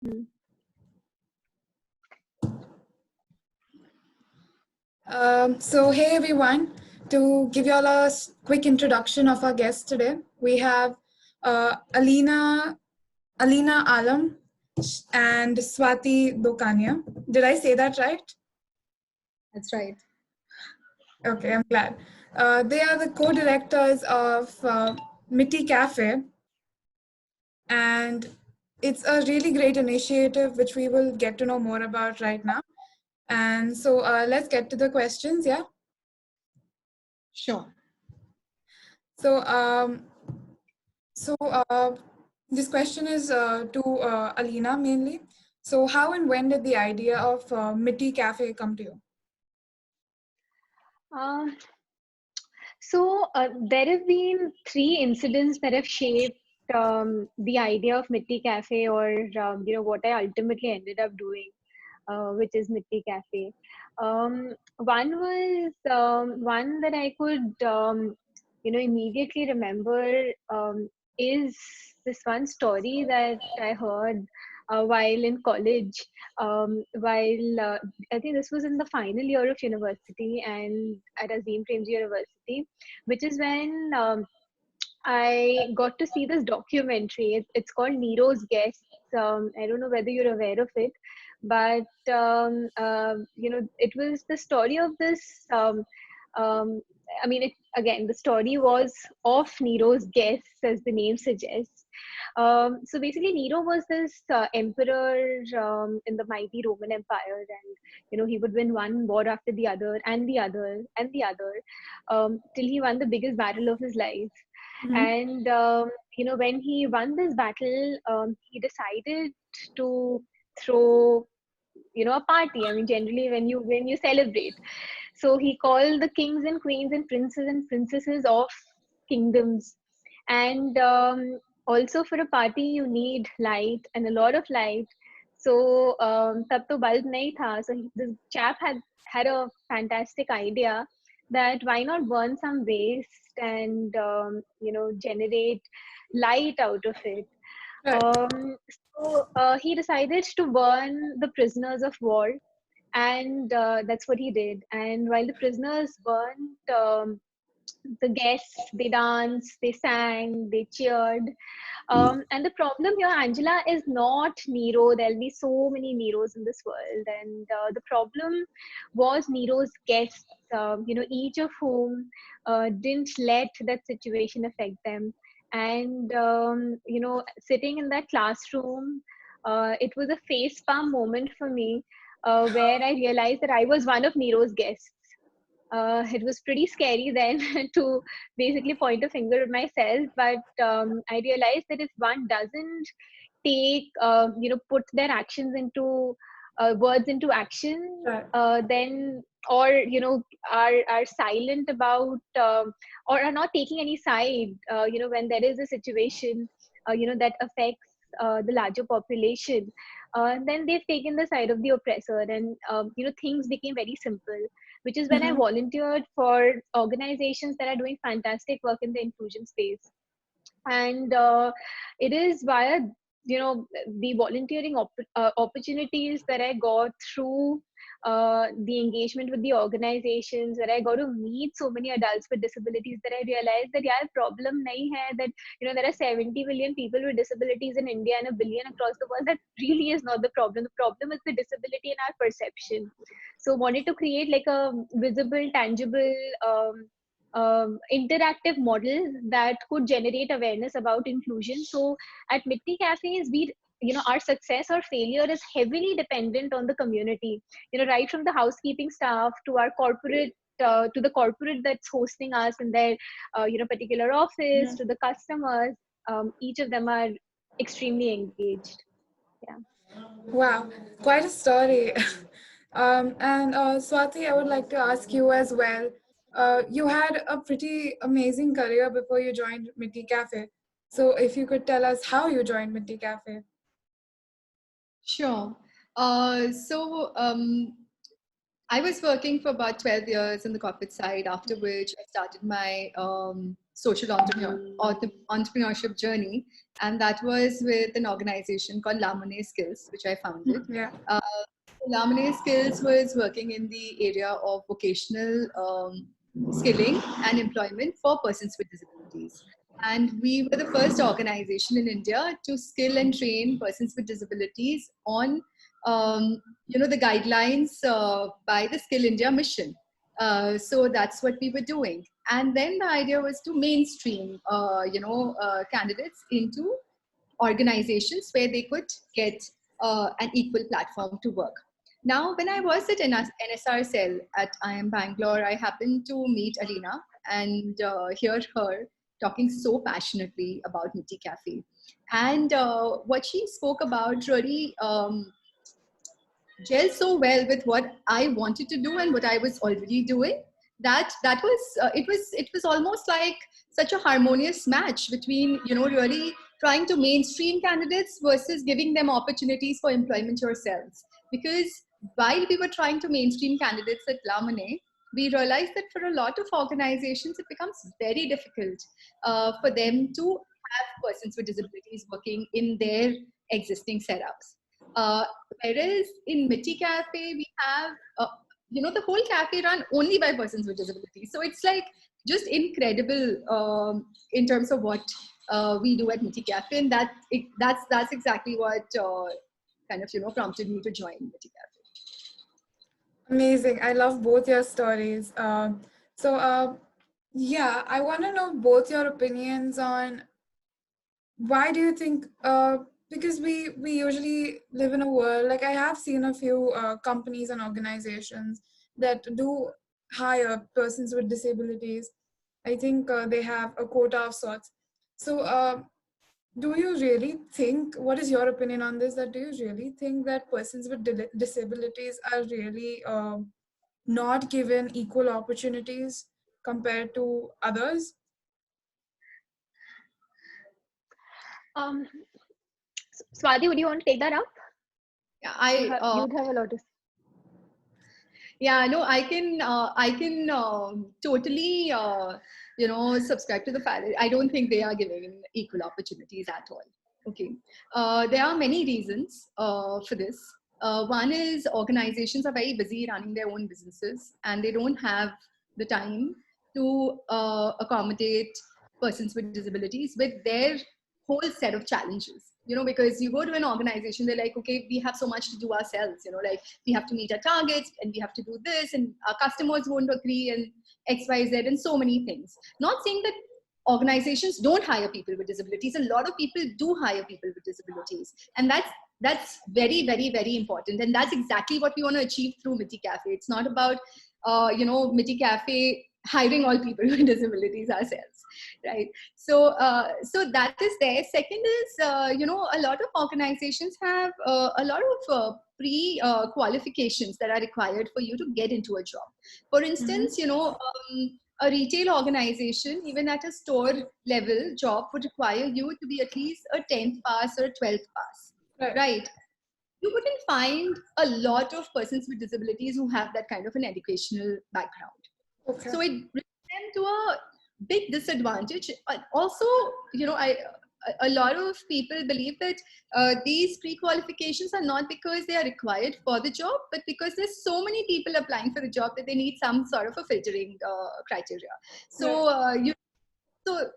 Mm. So hey everyone, to give you all a quick introduction of our guests today, we have Alina Alam and Swati Dokania. Did I say that right? That's right. Okay, I'm glad. They are the co-directors of Mitti Cafe, and it's a really great initiative which we will get to know more about right now. And so let's get to the questions, yeah? Sure. So, this question is to Alina mainly. So, how and when did the idea of Mitti Cafe come to you? There have been 3 incidents that have shaped the idea of Mitti Cafe, or what I ultimately ended up doing, which is Mitti Cafe. One was one that I could immediately remember, is this one story that I heard while in college, while I think this was in the final year of university and at Azim Premji University, which is when I got to see this documentary. It's called Nero's Guests. I don't know whether you're aware of it, but it was the story of this. Um, I mean, again, the story was of Nero's guests, as the name suggests. So basically, Nero was this emperor in the mighty Roman Empire, and he would win one war after the other, and the other, and the other, till he won the biggest battle of his life. And when he won this battle, he decided to throw a party. I mean, generally when you win, you celebrate. So he called the kings and queens and princes and princesses of kingdoms. And also for a party, you need light, and a lot of light. So tab to bulb nahi tha. So this chap had a fantastic idea that why not burn some waste and generate light out of it. Right. He decided to burn the prisoners of war, and that's what he did. And while the prisoners burnt, the guests, they danced, they sang, they cheered. And the problem here, Angela, is not Nero. There'll be so many Neros in this world, and the problem was Nero's guests. Each of whom didn't let that situation affect them. And sitting in that classroom, it was a face palm moment for me, where I realized that I was one of Nero's guests. It was pretty scary then to basically point a finger at myself, but I realized that if one doesn't take, put their actions into words into action, Right. then, or are silent about, or are not taking any side, when there is a situation that affects the larger population, then they've taken the side of the oppressor. And things became very simple, which is when I Mm-hmm. volunteered for organizations that are doing fantastic work in the inclusion space. And it is via the volunteering opportunities that I got through the engagement with the organizations, where I got to meet so many adults with disabilities, that I realized that yeah, problem nahi hai, that there are 70 million people with disabilities in India and a billion across the world. That really is not the problem. The problem is the disability in our perception. So wanted to create like a visible, tangible, interactive model that could generate awareness about inclusion. So at Mitti Cafes, our success or failure is heavily dependent on the community. Right from the housekeeping staff to our corporate. To the corporate that's hosting us in their particular office, to the customers, each of them are extremely engaged. Yeah. Wow, quite a story. And Swati, I would like to ask you as well. You had a pretty amazing career before you joined Mitti Cafe. So, if you could tell us how you joined Mitti Cafe. Sure. I was working for about 12 years on the corporate side, after which I started my entrepreneurship journey, and that was with an organization called Lamone Skills, which I founded. Yeah. Lamone Skills was working in the area of vocational skilling and employment for persons with disabilities. And we were the first organization in India to skill and train persons with disabilities on, the guidelines by the Skill India mission. So that's what we were doing. And then the idea was to mainstream, candidates into organizations where they could get an equal platform to work. Now, when I was at NSR Cell at IIM Bangalore, I happened to meet Alina and hear her talking so passionately about Mitti Cafe. And what she spoke about really gelled so well with what I wanted to do and what I was already doing, that was it was almost like such a harmonious match between really trying to mainstream candidates versus giving them opportunities for employment yourselves. Because while we were trying to mainstream candidates at Lamane, we realized that for a lot of organizations it becomes very difficult for them to have persons with disabilities working in their existing setups. Uh, Whereas in Mitti Cafe, we have, the whole cafe run only by persons with disabilities. So it's like just incredible in terms of what we do at Mitti Cafe. And that's exactly what kind of, prompted me to join Mitti Cafe. Amazing. I love both your stories. Yeah, I want to know both your opinions on why do you think, because we usually live in a world, like I have seen a few companies and organizations that do hire persons with disabilities. I think they have a quota of sorts. So do you really think, what is your opinion on this, that do you really think that persons with disabilities are really not given equal opportunities compared to others? Swati, would you want to take that up? Yeah, you'd have a lot to say. Yeah, no, I can totally, subscribe to the fact that I don't think they are giving equal opportunities at all. Okay. There are many reasons for this. One is organizations are very busy running their own businesses and they don't have the time to accommodate persons with disabilities with their whole set of challenges. Because you go to an organization, they're like, okay, we have so much to do ourselves, like we have to meet our targets and we have to do this and our customers won't agree and XYZ and so many things. Not saying that organizations don't hire people with disabilities. A lot of people do hire people with disabilities. And that's very, very, very important. And that's exactly what we want to achieve through Mitti Cafe. It's not about, Mitti Cafe hiring all people with disabilities ourselves, right? So that is there. Second is, a lot of organizations have a lot of pre-qualifications that are required for you to get into a job. For instance, a retail organization, even at a store level job, would require you to be at least a 10th pass or a 12th pass, right? You wouldn't find a lot of persons with disabilities who have that kind of an educational background. Okay. So it brings them to a big disadvantage. Also, a lot of people believe that these pre-qualifications are not because they are required for the job, but because there's so many people applying for the job that they need some sort of a filtering criteria. So so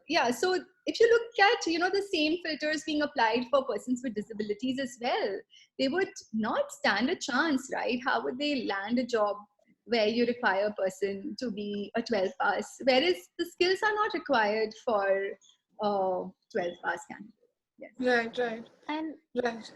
if you look at the same filters being applied for persons with disabilities as well, they would not stand a chance, right? How would they land a job where you require a person to be a 12 pass, whereas the skills are not required for 12 pass candidate? Yes. Right. And Right.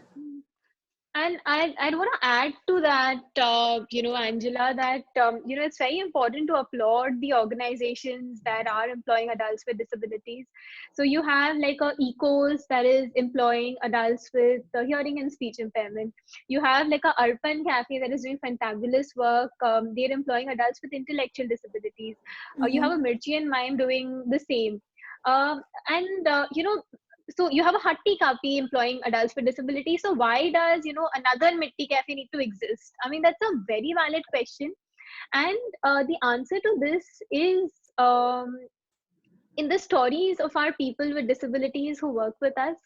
And I'd want to add to that, Angela, that, it's very important to applaud the organizations that are employing adults with disabilities. So you have like a ECOS that is employing adults with hearing and speech impairment. You have like a Arpan Cafe that is doing fantabulous work. They're employing adults with intellectual disabilities. You have a Mirchi and Mime doing the same. So you have a Hatti Kapi employing adults with disabilities. So why does, another Mitti Cafe need to exist? I mean, that's a very valid question. And the answer to this is, in the stories of our people with disabilities who work with us,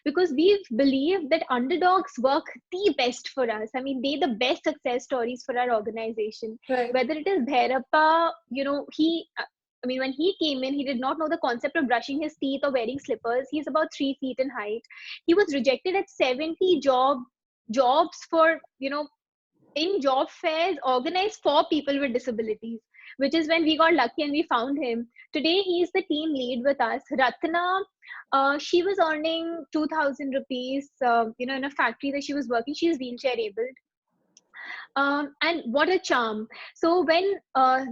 because we believe that underdogs work the best for us. I mean, they the best success stories for our organization. Right. Whether it is Bhairappa, I mean, when he came in, he did not know the concept of brushing his teeth or wearing slippers. He's about 3 feet in height. He was rejected at 70 jobs for, in job fairs organized for people with disabilities, which is when we got lucky and we found him. Today, he's the team lead with us. Ratna, she was earning 2,000 rupees, in a factory that she was working. She's wheelchair able. And what a charm. So when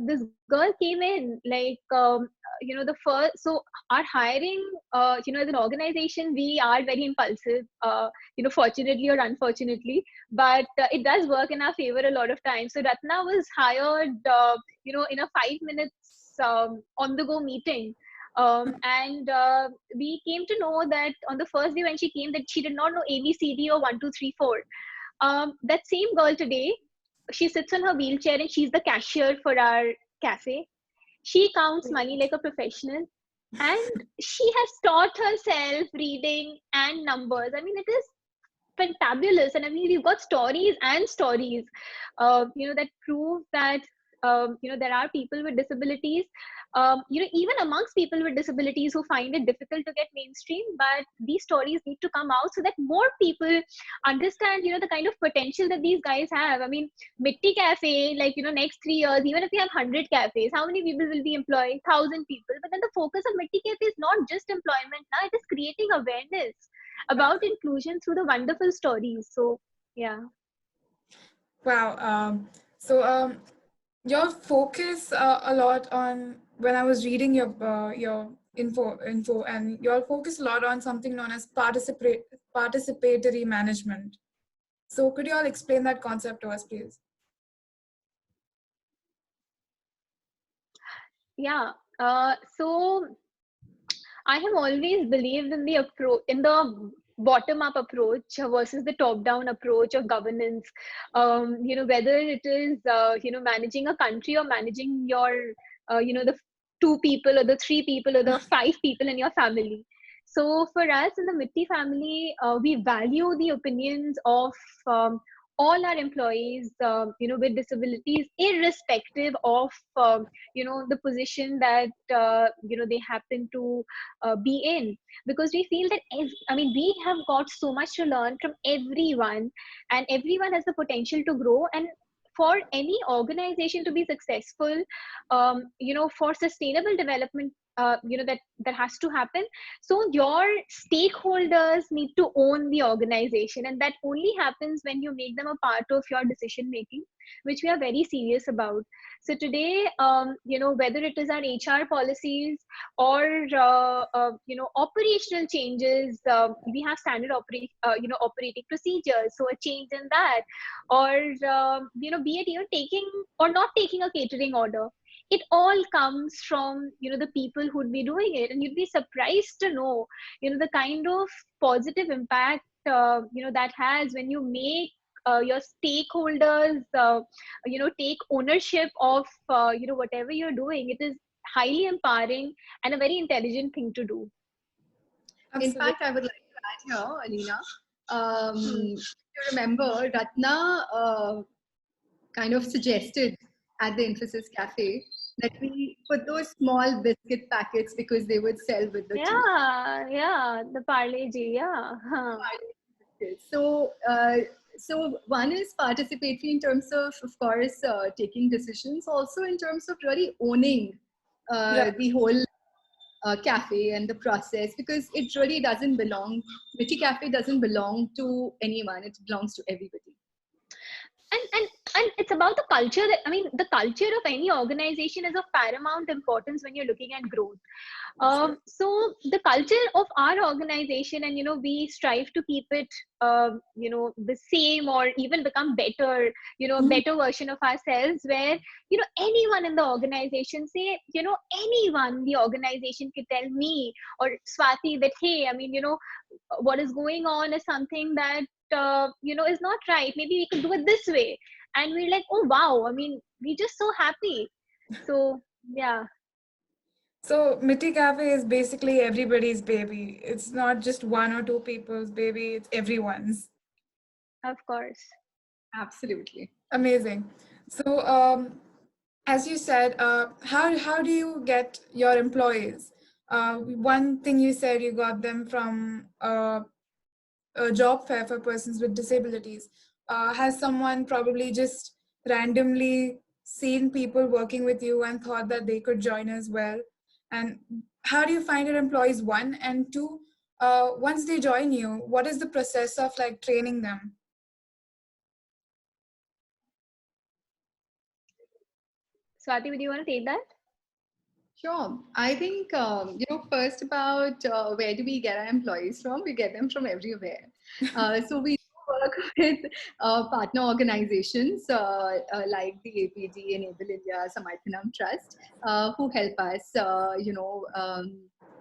this girl came in, like, the first, so our hiring, as an organization, we are very impulsive, fortunately or unfortunately, but it does work in our favor a lot of times. So Ratna was hired, in a 5 minutes on the go meeting. And we came to know that on the first day when she came, that she did not know ABCD or 1, 2, 3, 4. That same girl today, she sits on her wheelchair and she's the cashier for our cafe. She counts money like a professional, and she has taught herself reading and numbers. I mean, it is fantabulous. And I mean, we've got stories and stories, that prove that, there are people with disabilities, even amongst people with disabilities who find it difficult to get mainstream, but these stories need to come out so that more people understand, the kind of potential that these guys have. I mean, Mitti Cafe, like, next 3 years, even if we have 100 cafes, how many people will be employed? 1,000 people. But then the focus of Mitti Cafe is not just employment now, it is creating awareness about inclusion through the wonderful stories. So, yeah. Wow. Your focus a lot on, when I was reading your info, and your focus a lot on something known as participatory management. So could you all explain that concept to us, please? Yeah. So I have always believed in the bottom up approach versus the top down approach of governance. Whether it is, managing a country or managing your, the 2 people or the 3 people or the 5 people in your family. So for us in the Mitti family, we value the opinions of, all our employees, with disabilities, irrespective of, the position that, they happen to be in, because we feel that, we have got so much to learn from everyone, and everyone has the potential to grow. And for any organization to be successful, for sustainable development, that has to happen. So your stakeholders need to own the organization, and that only happens when you make them a part of your decision making, which we are very serious about. So today, whether it is our HR policies or, operational changes, we have standard operating procedures. So a change in that, or, be it, taking or not taking a catering order, it all comes from, the people who'd be doing it. And you'd be surprised to know, the kind of positive impact, that has when you make, your stakeholders, take ownership of, whatever you're doing. It is highly empowering and a very intelligent thing to do. In fact, I would like to add here, Alina, if you remember, Ratna kind of suggested at the Infosys Cafe that we put those small biscuit packets because they would sell with the tea. Yeah, the Parle Ji, yeah. So, so one is participatory in terms of course, taking decisions, also in terms of really owning the whole cafe and the process, because it really doesn't belong, Mitti Cafe doesn't belong to anyone, it belongs to everybody. And it's about the culture that, the culture of any organization is of paramount importance when you're looking at growth. So the culture of our organization, and we strive to keep it, the same, or even become better, better version of ourselves, where, anyone in the organization, say, anyone, the organization could tell me or Swati that, hey, what is going on is something that, is not right. Maybe we could do it this way. And we're like, oh, wow. We're just so happy. So, yeah. So Mitti Cafe is basically everybody's baby. It's not just one or two people's baby, it's everyone's. Of course. Absolutely. Amazing. So as you said, how do you get your employees? One thing you said you got them from a job fair for persons with disabilities. Has someone probably just randomly seen people working with you and thought that they could join as well? And how do you find your employees, one? And two, once they join you, what is the process of like training them? Swati, would you want to take that? Sure. I think, first about where do we get our employees from? We get them from everywhere. So we work with partner organizations like the APD, Enable India, Samarthanam Trust, who help us,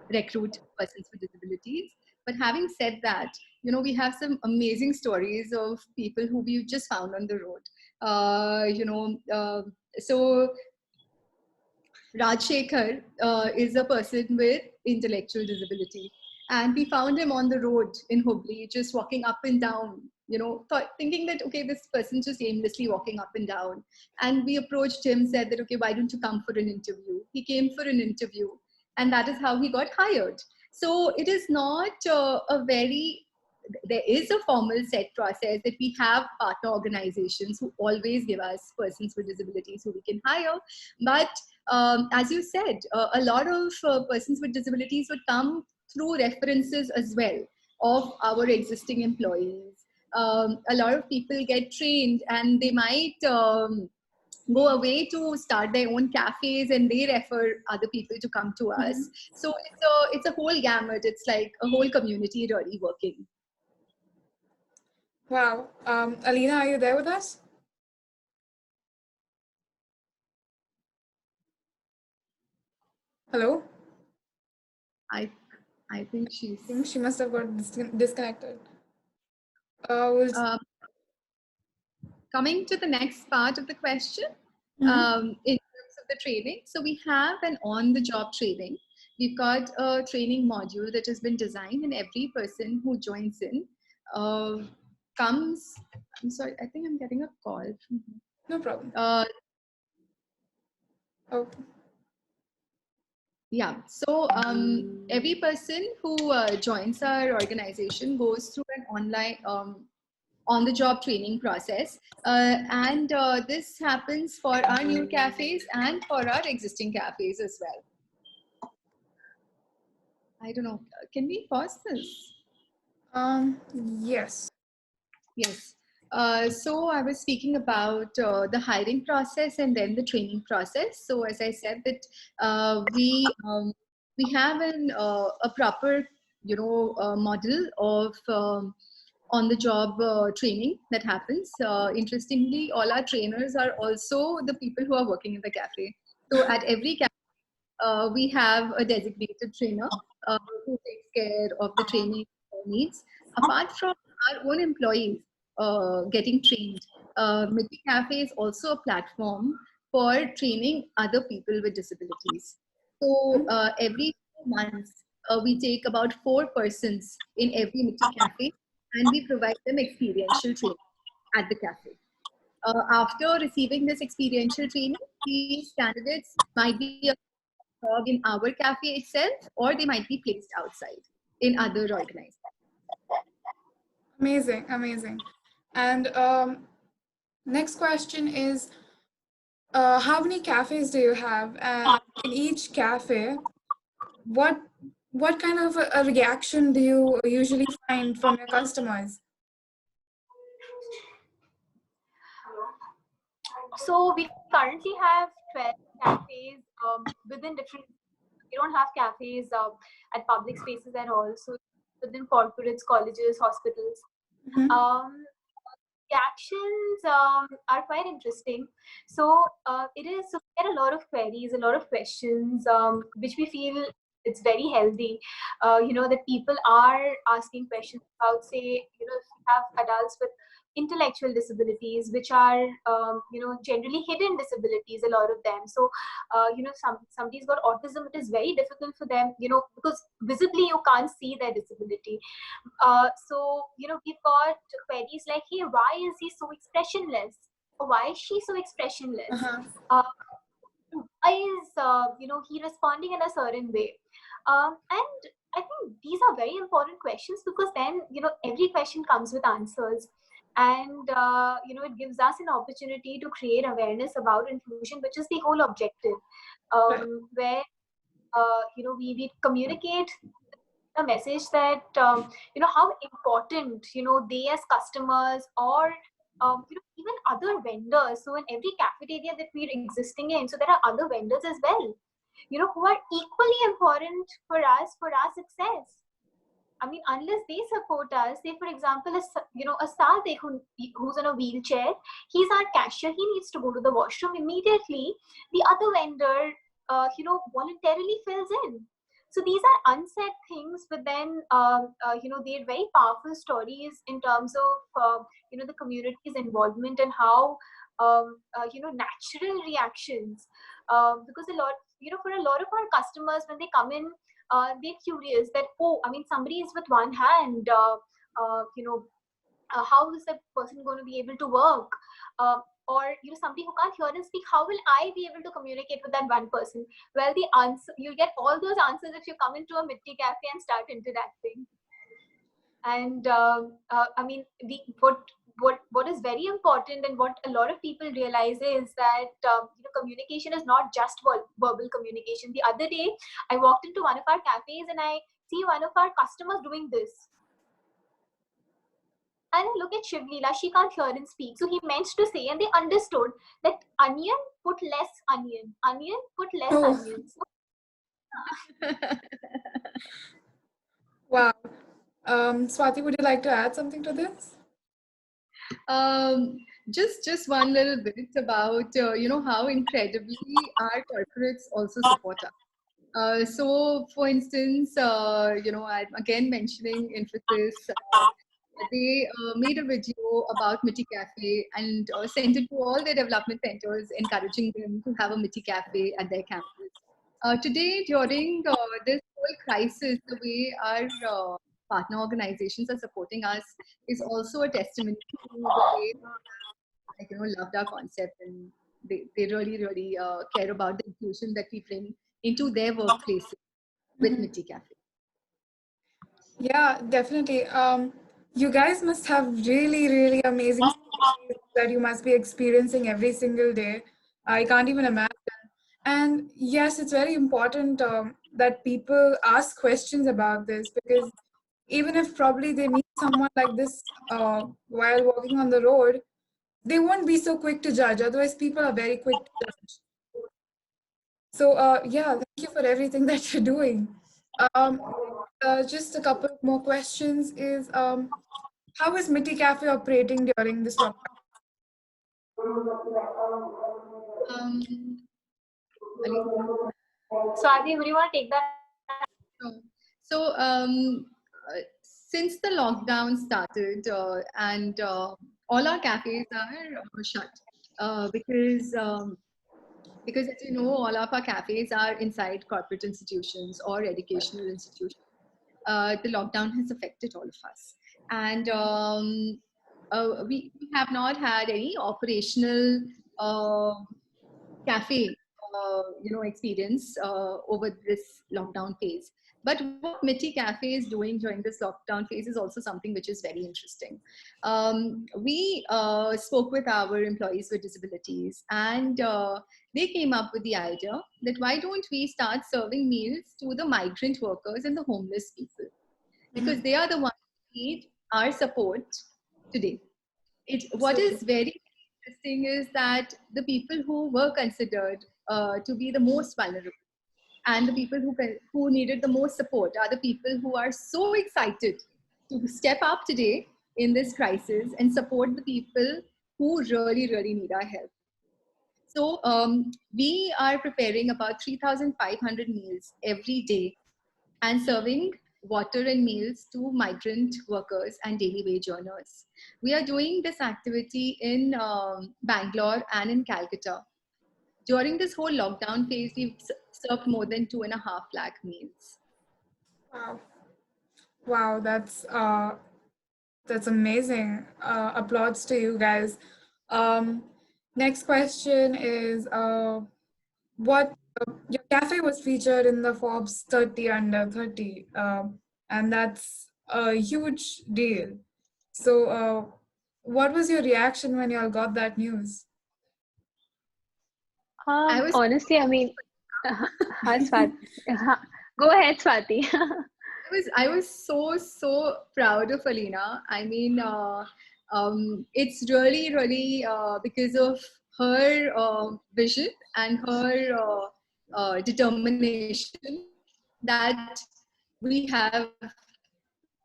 recruit persons with disabilities. But having said that, we have some amazing stories of people who we just found on the road. So Rajshekhar is a person with intellectual disability. And we found him on the road in Hubli, just walking up and down, thinking that, okay, this person just aimlessly walking up and down. And we approached him, said that, okay, why don't you come for an interview? He came for an interview, and that is how he got hired. So it is not there is a formal set process that we have partner organizations who always give us persons with disabilities who we can hire. But as you said, a lot of persons with disabilities would come through references as well of our existing employees. A lot of people get trained and they might go away to start their own cafes and they refer other people to come to us. So it's a whole gamut. It's like a whole community really working. Wow. Alina, are you there with us? Hello? I think I think she must have got disconnected. We'll... Coming to the next part of the question, in terms of the training, so we have an on-the-job training. We've got a training module that has been designed, and every person who joins in comes. I'm sorry, I think I'm getting a call. No problem. Okay. Yeah, so every person who joins our organization goes through an online on-the-job training process, and this happens for our new cafes and for our existing cafes as well. I don't know, can we pause this? Yes. Yes. So I was speaking about the hiring process and then the training process. So as I said that we have a proper model of on-the-job training that happens. Interestingly, all our trainers are also the people who are working in the cafe. So at every cafe, we have a designated trainer who takes care of the training needs. Apart from our own employees getting trained, Mitti Cafe is also a platform for training other people with disabilities. So every 2 months, we take about 4 persons in every Mitti Cafe and we provide them experiential training at the cafe. After receiving this experiential training, these candidates might be a job in our cafe itself, or they might be placed outside in other organizations. Amazing, amazing. And next question is, how many cafes do you have? And in each cafe, what kind of a reaction do you usually find from your customers? So we currently have 12 cafes within different. We don't have cafes at public spaces at all. So within corporates, colleges, hospitals. Reactions are quite interesting. So we get a lot of queries, a lot of questions, which we feel it's very healthy. That people are asking questions about, say, if you have adults with intellectual disabilities, which are generally hidden disabilities, a lot of them. So somebody's got autism, it is very difficult for them, because visibly you can't see their disability. So we've got queries like, hey, why is he so expressionless, or why is she so expressionless? Why is he responding in a certain way? And I think these are very important questions, because then every question comes with answers, and it gives us an opportunity to create awareness about inclusion, which is the whole objective, where we communicate a message that how important they as customers, or even other vendors. So in every cafeteria that we're existing in, so there are other vendors as well, who are equally important for our success. I mean, unless they support us, say for example, a Sadik who's in a wheelchair, he's our cashier, he needs to go to the washroom immediately. The other vendor, voluntarily fills in. So these are unsaid things, but then they're very powerful stories in terms of the community's involvement, and how natural reactions, because a lot for a lot of our customers, when they come in, they're curious that, oh, I mean, somebody is with one hand, how is that person going to be able to work? Or somebody who can't hear and speak, how will I be able to communicate with that one person? Well, the answer, you'll get all those answers if you come into a Mitti Cafe and start interacting. And I mean, what is very important, and what a lot of people realize, is that communication is not just verbal communication. The other day, I walked into one of our cafes and I see one of our customers doing this. And I look at Shivlila, she can't hear and speak. So he meant to say, and they understood, that onion, put less onion. Onion, put less onion. So, Wow. Swati, would you like to add something to this? Just one little bit about how incredibly our corporates also support us. So for instance, I'm again mentioning Infosys. They made a video about Mitti Cafe and sent it to all their development centers, encouraging them to have a Mitti Cafe at their campus. Today, during this whole crisis, the way our partner organizations are supporting us is also a testimony to the way loved our concept, and they really care about the inclusion that we bring into their workplaces with Mitti Cafe. Yeah, definitely. You guys must have really amazing stories that you must be experiencing every single day. I can't even imagine. And yes, it's very important that people ask questions about this, because even if probably they meet someone like this while walking on the road, they won't be so quick to judge. Otherwise, people are very quick to judge. So yeah, thank you for everything that you're doing. Just a couple more questions is, how is Mitti Cafe operating during this lockdown? so Adi, would you want to take that? So since the lockdown started, and all our cafes are shut, because as you know, all of our cafes are inside corporate institutions or educational institutions. The lockdown has affected all of us, and we have not had any operational cafe experience over this lockdown phase. But what Mitti Cafe is doing during this lockdown phase is also something which is very interesting. We spoke with our employees with disabilities, and they came up with the idea that why don't we start serving meals to the migrant workers and the homeless people, because they are the ones who need our support today. What is very interesting is that the people who were considered to be the most vulnerable and the people who needed the most support are the people who are so excited to step up today in this crisis and support the people who really need our help. So we are preparing about 3,500 meals every day and serving water and meals to migrant workers and daily wage earners. We are doing this activity in Bangalore and in Calcutta. During this whole lockdown phase, we've served more than 2.5 lakh meals. Wow. Wow, that's amazing. Applauds to you guys. Next question is, what your cafe was featured in the Forbes 30 under 30, and that's a huge deal. So, what was your reaction when you all got that news? I was Honestly, I mean, hi, Swati. Go ahead, Swati. I was so proud of Alina. I mean, it's really because of her vision and her determination that we have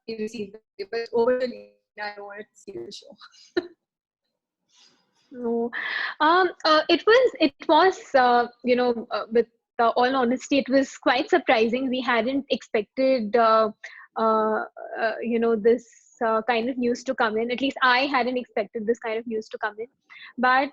received it. But over to Alina, I don't want to see the show. No, it was with all honesty, it was quite surprising. We hadn't expected this kind of news to come in. At least I hadn't expected this kind of news to come in. But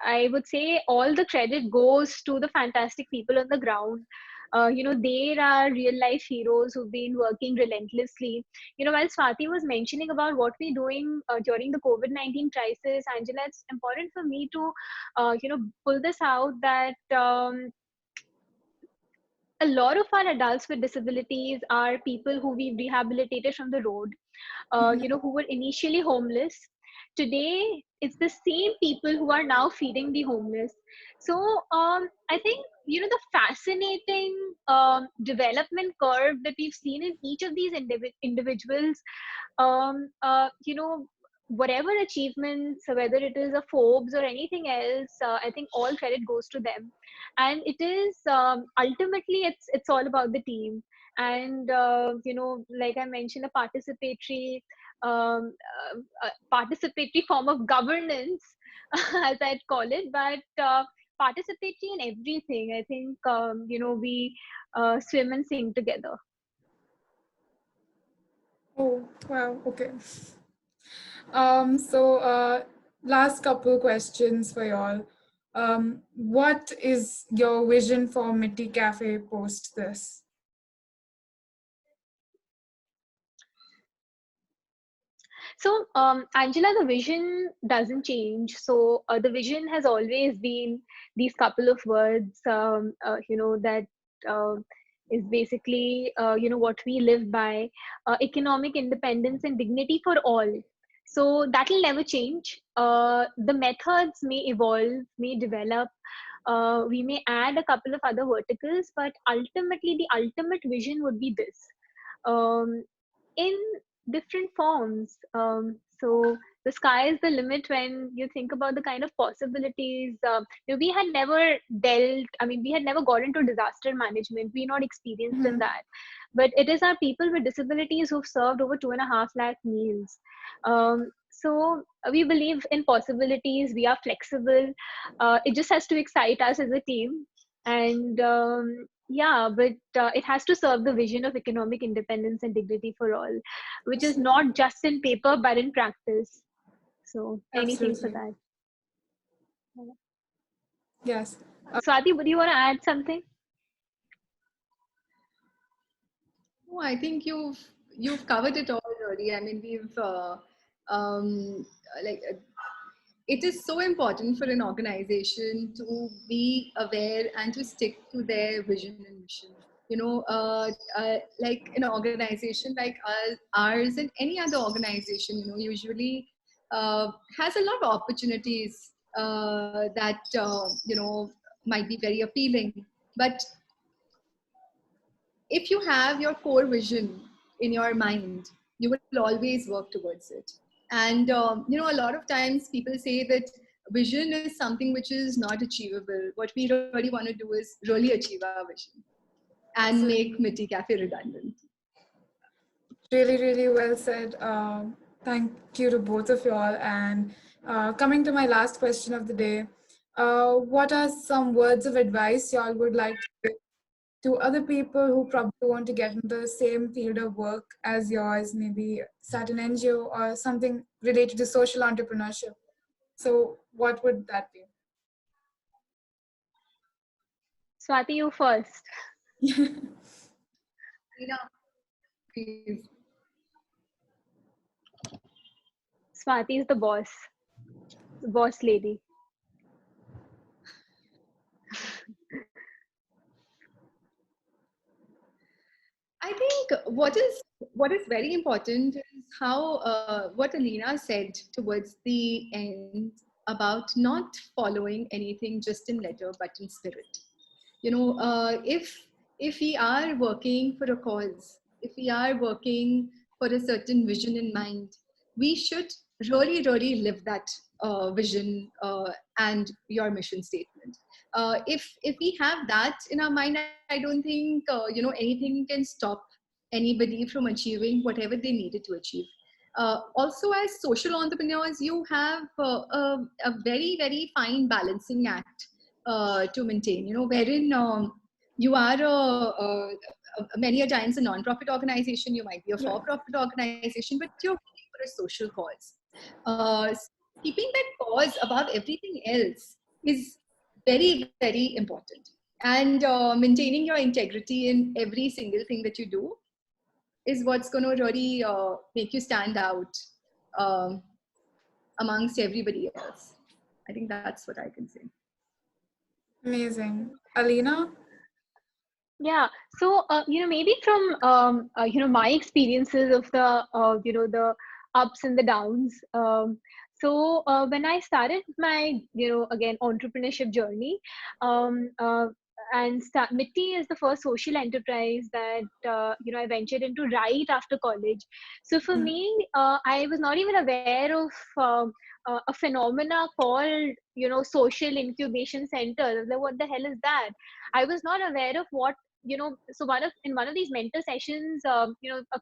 I would say all the credit goes to the fantastic people on the ground. They are real life heroes who've been working relentlessly. While Swati was mentioning about what we're doing during the COVID-19 crisis, Angela, it's important for me to, pull this out that a lot of our adults with disabilities are people who we've rehabilitated from the road, who were initially homeless. Today, it's the same people who are now feeding the homeless. So I think, the fascinating development curve that we've seen in each of these individuals, whatever achievements, whether it is a Forbes or anything else, I think all credit goes to them. And it is ultimately, it's all about the team. And like I mentioned, a participatory form of governance, as I'd call it, but participatory in everything. I think we swim and sing together. Oh, wow, okay. So, last couple questions for y'all. What is your vision for Mitti Cafe post this? So, Angela, the vision doesn't change. So, the vision has always been these couple of words, that uh, is basically, what we live by: economic independence and dignity for all. So, that'll never change. The methods may evolve, may develop. We may add a couple of other verticals, but ultimately, the ultimate vision would be this. Um, in different forms. So the sky is the limit when you think about the kind of possibilities. We had never we had never got into disaster management. We're not experienced in that. But it is our people with disabilities who've served over 2.5 lakh meals. So we believe in possibilities. We are flexible. It just has to excite us as a team. And but it has to serve the vision of economic independence and dignity for all, which is not just in paper but in practice. So anything for Absolutely. that. Yes. Swati, would you want to add something? No, I think you've covered it all already. I mean, we've like it is so important for an organization to be aware and to stick to their vision and mission. Like an organization like ours and any other organization, usually has a lot of opportunities that might be very appealing. But if you have your core vision in your mind, you will always work towards it. And a lot of times people say that vision is something which is not achievable. What we really want to do is really achieve our vision and make Mitti Cafe redundant. Really, really well said. Thank you to both of y'all. And coming to my last question of the day, what are some words of advice y'all would like to give to other people who probably want to get into the same field of work as yours, maybe start an NGO or something related to social entrepreneurship? So what would that be? Swati, you first. Alina, please. Swati is the boss lady. I think what is very important is how what Alina said towards the end about not following anything just in letter but in spirit. If we are working for a cause, if we are working for a certain vision in mind, we should really live that vision and your mission statement. If we have that in our mind, I don't think anything can stop anybody from achieving whatever they needed to achieve. Also, as social entrepreneurs, you have a very fine balancing act to maintain, wherein you are many a times a non-profit organization, you might be a for-profit organization, but you're working for a social cause. Keeping that cause above everything else is very important. And maintaining your integrity in every single thing that you do is what's going to really make you stand out um, amongst everybody else. I think that's what I can say. Amazing. Alina? Yeah. So, maybe from, my experiences of the ups and the downs. When I started my, again, entrepreneurship journey, Mitti is the first social enterprise that, I ventured into right after college. So for me, I was not even aware of a phenomena called, social incubation centers. Like, what the hell is that? I was not aware of what, so in one of these mentor sessions, a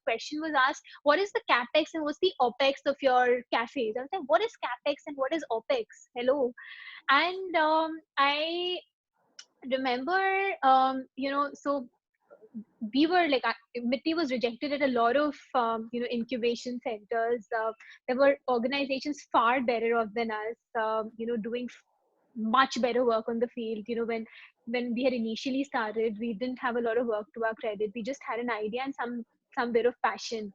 question was asked, what is the capex and what's the opex of your cafes? I was like, what is capex and what is opex? Hello. And I remember, so we were like, Mitti was rejected at a lot of, incubation centers. There were organizations far better off than us, doing much better work on the field. When we had initially started, we didn't have a lot of work to our credit. We just had an idea and some bit of passion,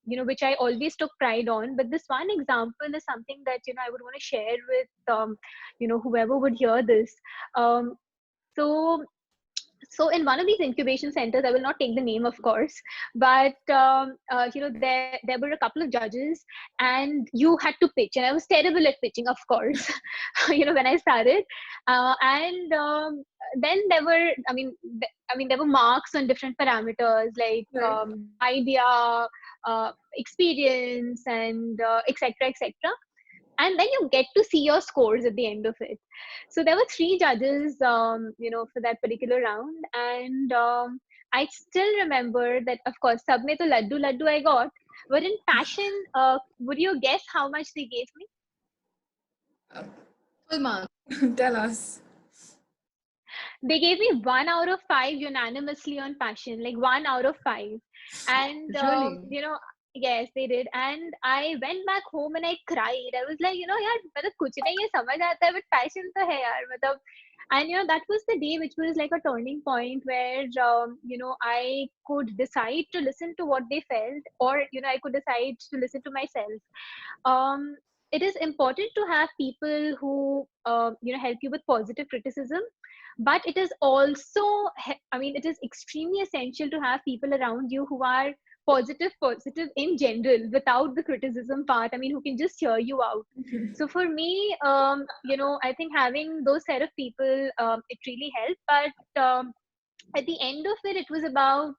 which I always took pride on. But this one example is something that, I would want to share with, whoever would hear this. So so in one of these incubation centers, I will not take the name, of course, but there were a couple of judges and you had to pitch, and I was terrible at pitching, of course. When I started, and then there were, there were marks on different parameters like idea, experience, and etc. And then you get to see your scores at the end of it. So there were 3 judges, for that particular round, and I still remember that, of course, sab mein to laddu I got, but in passion, would you guess how much they gave me? Full mark. Tell us. They gave me 1 out of 5 unanimously on passion, like 1 out of 5. And Really? yes, they did. And I went back home and I cried. I was like, yaar, matlab kuch nahi hai, samajh aata hai, but passion to hai yaar. Matlab, and that was the day which was like a turning point where I could decide to listen to what they felt, or I could decide to listen to myself. It is important to have people who help you with positive criticism, but it is also, it is extremely essential to have people around you who are positive in general, without the criticism part, who can just hear you out. So for me, I think having those set of people, it really helped. But at the end of it, it was about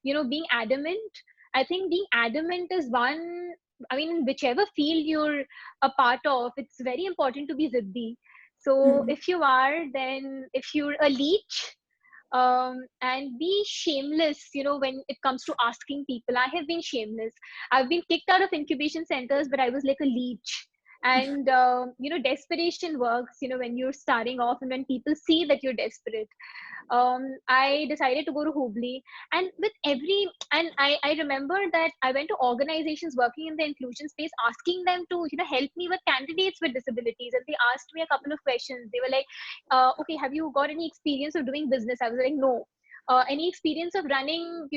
being adamant. I think being adamant is one, in whichever field you're a part of, it's very important to be ziddi. So if you are, then if you're a leech, and be shameless, when it comes to asking people. I have been shameless. I've been kicked out of incubation centers, but I was like a leech. And desperation works, when you're starting off and when people see that you're desperate. I decided to go to Hubli, and with every, and I remember that I went to organizations working in the inclusion space, asking them to help me with candidates with disabilities, and they asked me a couple of questions. They were like, okay, have you got any experience of doing business? I was like, no. Any experience of running,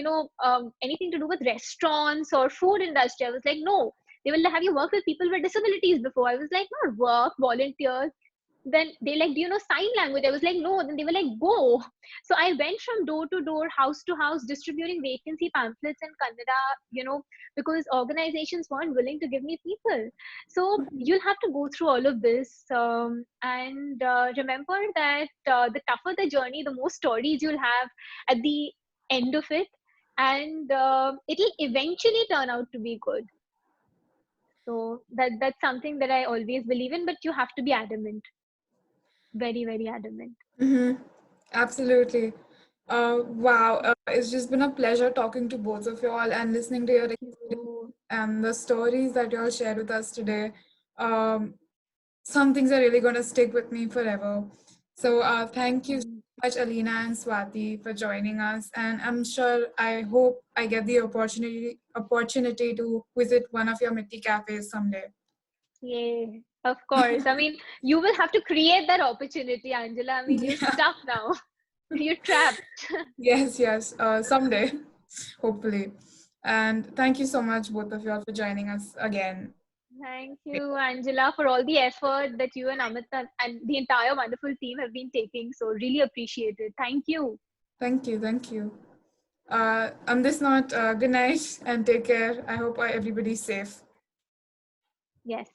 anything to do with restaurants or food industry? I was like, no. They were like, have you worked with people with disabilities before? I was like, not work, volunteers. Then they like, do you know sign language? I was like, no. Then they were like, go. So I went from door to door, house to house, distributing vacancy pamphlets in Kannada, because organizations weren't willing to give me people. So you'll have to go through all of this, and remember that the tougher the journey, the more stories you'll have at the end of it, and it'll eventually turn out to be good. So that's something that I always believe in, but you have to be adamant. Very, very adamant. Mm-hmm. Absolutely. Wow, it's just been a pleasure talking to both of you all and listening to your experience and the stories that you all shared with us today. Some things are really going to stick with me forever. So thank you so much, Alina and Swati, for joining us. And I'm sure, I hope I get the opportunity to visit one of your Mitti Cafes someday. Yeah, of course. I mean, you will have to create that opportunity, Angela. I mean, you're stuck now. You're trapped. Yes, someday, hopefully. And thank you so much, both of you all, for joining us again. Thank you, Angela, for all the effort that you and Amit and the entire wonderful team have been taking. So really appreciate it. Thank you. Thank you. Thank you. On this note, good night and take care. I hope everybody's safe. Yes.